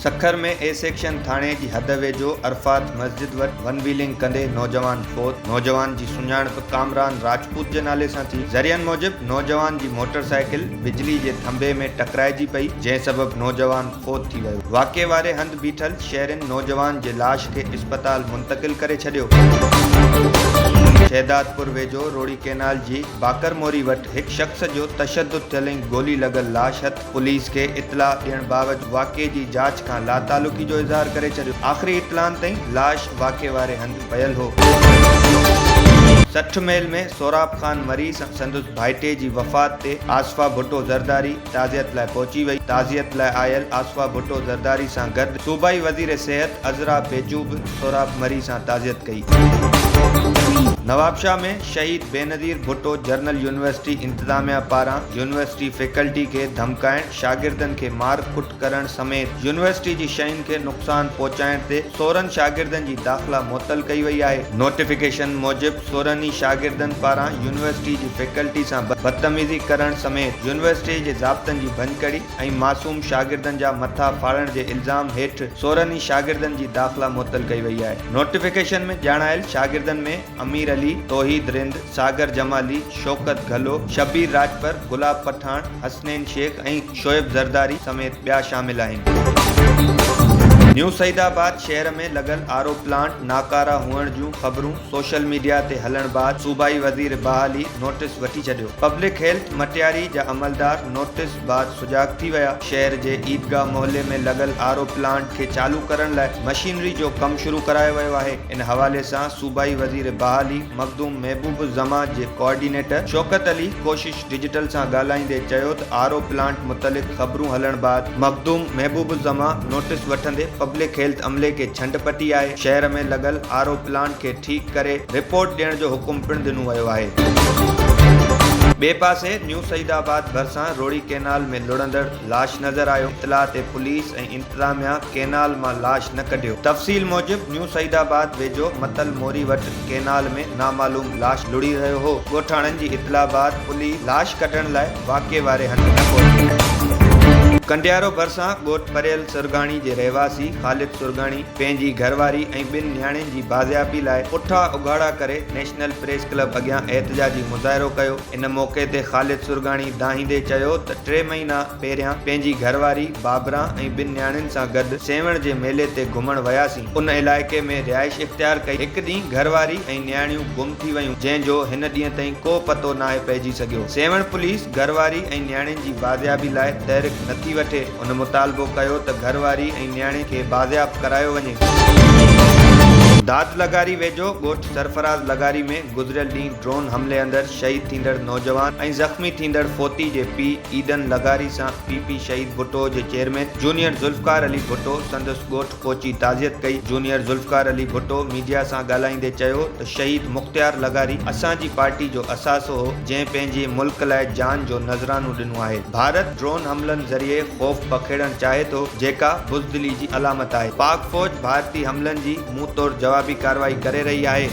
सखर में A section थाने की हद वेझो अरफात मस्जिद वटि वन व्हीलिंग कंदे नौजवान फौत। नौजवान जी सुञाणप कामरान राजपूत जे नाले सां थी। ज़रियनि मूजिब नौजवान जी मोटरसाइकिल बिजली जे थंभे में टकराइजी पई, जंहिं सबब नौजवान फौत थी वियो। वाक़े वारे हंधि बीठल शहरनि नौजवान जे लाश खे इस्पताल मुंतकिल करे छॾियो। शहदादपुर वेझो रोड़ी केनाल जी बाकर मोरी वटि हिकु शख़्स जो तशद्दुद थियल गोली लॻल लाश हथ पुलिस खे इतला ॾियण बावजूदि वाक़े जी जांच खां लातालुकी जो इज़हार करे छॾियो। आख़िरी इतलान ताईं लाश वाक़े वारे हंधि पयल हो। 60 मेल में सोराब खान मरी संदुस भाइटे जी वफ़ात ते आसफा भुट्टो ज़रदारी ताज़ियत लाइ पहुची वई। ताज़ियत लाइ आयल आसफा भुट्टो ज़रदारी सां गॾु सूबाई वज़ीर सिहत अज़रा बेजू बि सोराब मरी सां ताज़ियत कई। नवाबशाह में शहीद बेनज़ीर भुट्टो जनरल यूनिवर्सिटी इंतज़ामिया पारां यूनिवर्सिटी फैकल्टी खे धमकाइण, शागिर्दनि खे मार कुट करण समेत यूनिवर्सिटी जी शयुनि खे नुक़सान पहुचाइण ते 16 शागिर्दनि जी दाख़िला मुअतल कई वई आहे। नोटिफिकेशन मूजिब 16 शागिर्दनि पारां यूनिवर्सिटी जी फैकल्टी सां बदतमीज़ी करण समेत यूनिवर्सिटी जे ज़ाब्तनि जी भञकड़ी ऐं मासूम शागिर्दनि जा मथा फाड़ण जे इल्ज़ाम हेठि 16 शागिर्दनि जी दाख़िला मुअतल कई वई आहे। नोटिफिकेशन में ॼाणायल शागिर्दनि में अमीर अली, तौहीद रिंद, सागर जमाली, शौकत गलो, शबीर राजपर, गुलाब पठान, हसनैन शेख ऐं शोएब ज़रदारी समेत ॿिया शामिल आहिनि। न्यू सईदाबाद शहर में लॻल आरओ प्लांट नाकारा हुअण जूं ख़बरूं सोशल मीडिया ते हलण बाद सूबाई वज़ीर बहाली नोटिस वठी छॾियो। पब्लिक हेल्थ मटियारी जा अमलदार नोटिस बाद सुजाग थी विया। शहर जे ईदगाह मोहल्ले में लॻल आरओ प्लांट खे चालू करण लाइ मशीनरी जो कमु शुरू करायो वियो आहे। इन हवाले सां सूबाई वज़ीर बहाली मखदूम महबूब ज़मा जे कोऑर्डिनेटर शौकत अली कोशिश डिजिटल सां ॻाल्हाईंदे चयो त आरओ प्लांट मुतलिक़ ख़बरूं हलण बाद मखदूम महबूब ज़मा नोटिस वठंदे पब्लिक हेल्थ अमले खे छंड पटी आहे। शहर में लॻल आरओ प्लांट खे ठीकु करे रिपोर्ट ॾियण जो हुकुम पिणु ॾिनो वियो आहे। ॿिए पासे न्यू सईदाबाद भरिसां रोड़ी केनाल में लुढ़ंदड़ लाश नज़र आयो। इतला ते पुलिस ऐं इंतज़ामिया केनाल मां लाश न कढियो। तफ़सील मूजिब न्यू सईदाबाद वेझो मतल मोरी वटि केनाल में नामालूम लाश लुड़ी रहियो हो। ॻोठाणनि जी इतला बाद पुलिस लाश कढण लाइ वाक़े वारे हंधि न पहुती। कंडियारो भरिसां ॻोठ परियल सुरगाणी जे रहवासी ख़ालिद सुरगाणी पंहिंजी घरवारी ऐं ॿिनि न्याणियुनि जी बाज़ियाबी लाइ पुठा उघाड़ा करे नेशनल प्रेस क्लब अॻियां एहतिजाजी मुज़ाहिरो कयो। इन मौक़े ते ख़ालिद सुरगाणी दाहींदे चयो त 3 महीना पहिरियां पंहिंजी घरवारी बाबरा ऐं ॿिनि न्याणियुनि सां गॾु सेवण जे मेले ते घुमण वियासीं। उन इलाइक़े में रिहाइश इख़्तियार कई। हिकु ॾींहुं घरवारी ऐं न्याणियूं गुम थी वयूं, जंहिंजो हिन ॾींहं ताईं को पतो नाहे पइजी सघियो। सेवण पुलिस घरवारी ऐं न्याणियुनि जी बाज़ियाबी लाइ तहरीक नथी वठे। उन मुतालबो कयो त घरवारी ऐं न्याणे खे बाज़ियाब करायो वञे। दाद लगारी वेझो ॻोठ सरफराज़ लगारी में गुज़िरियल ॾींहुं ड्रोन हमले अंदरि शहीद थींदड़ नौजवान ऐं ज़ख़्मी थींदड़ फोती जे पीउ ईदन लगारी सां पीपी शहीद भुट्टो जे चेयरमैन जूनियर ज़ुल्फ़कार अली भुट्टो संदसि ॻोठ पहुची ताज़ियत कई। जूनियर ज़ुल्फ़कार अली भुट्टो मीडिया सां ॻाल्हाईंदे चयो त शहीद मुख़्तियार लगारी असांजी पार्टी जो असासो हो, जंहिं पंहिंजे मुल्क लाइ जान जो नज़रानो ॾिनो आहे। भारत ड्रोन हमलनि ज़रिए ख़ौफ़ बखेड़णु चाहे थो, जेका बुज़दिली जी अलामत आहे। पाक फ़ौज भारतीय हमलनि जी मुंहुं तोड़ जवाबी कार्रवाई करे रही आहे।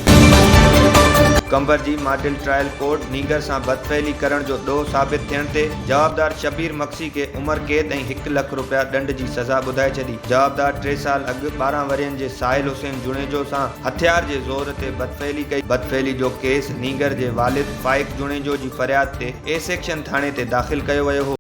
कंबर जी मॉडल ट्रायल कोर्ट नीगर सां बदफ़ैली करण जो ॾोह साबित थियण ते जवाबदार शबीर मक्सी खे उमिरि क़ैद ऐं 1 लख रुपया ॾंड जी सज़ा ॿुधाए छॾी। जवाबदार 3 साल अॻु 12 वरियनि जे साहिल हुसैन जुणेजो सां हथियार जे ज़ोर ते बदफ़ैली कई। बदफ़ैली जो केस नीगर जे वालिद फाइक जुणेजो जी फ़रियाद ते ए सेक्शन थाणे ते दाख़िल कयो वियो हो।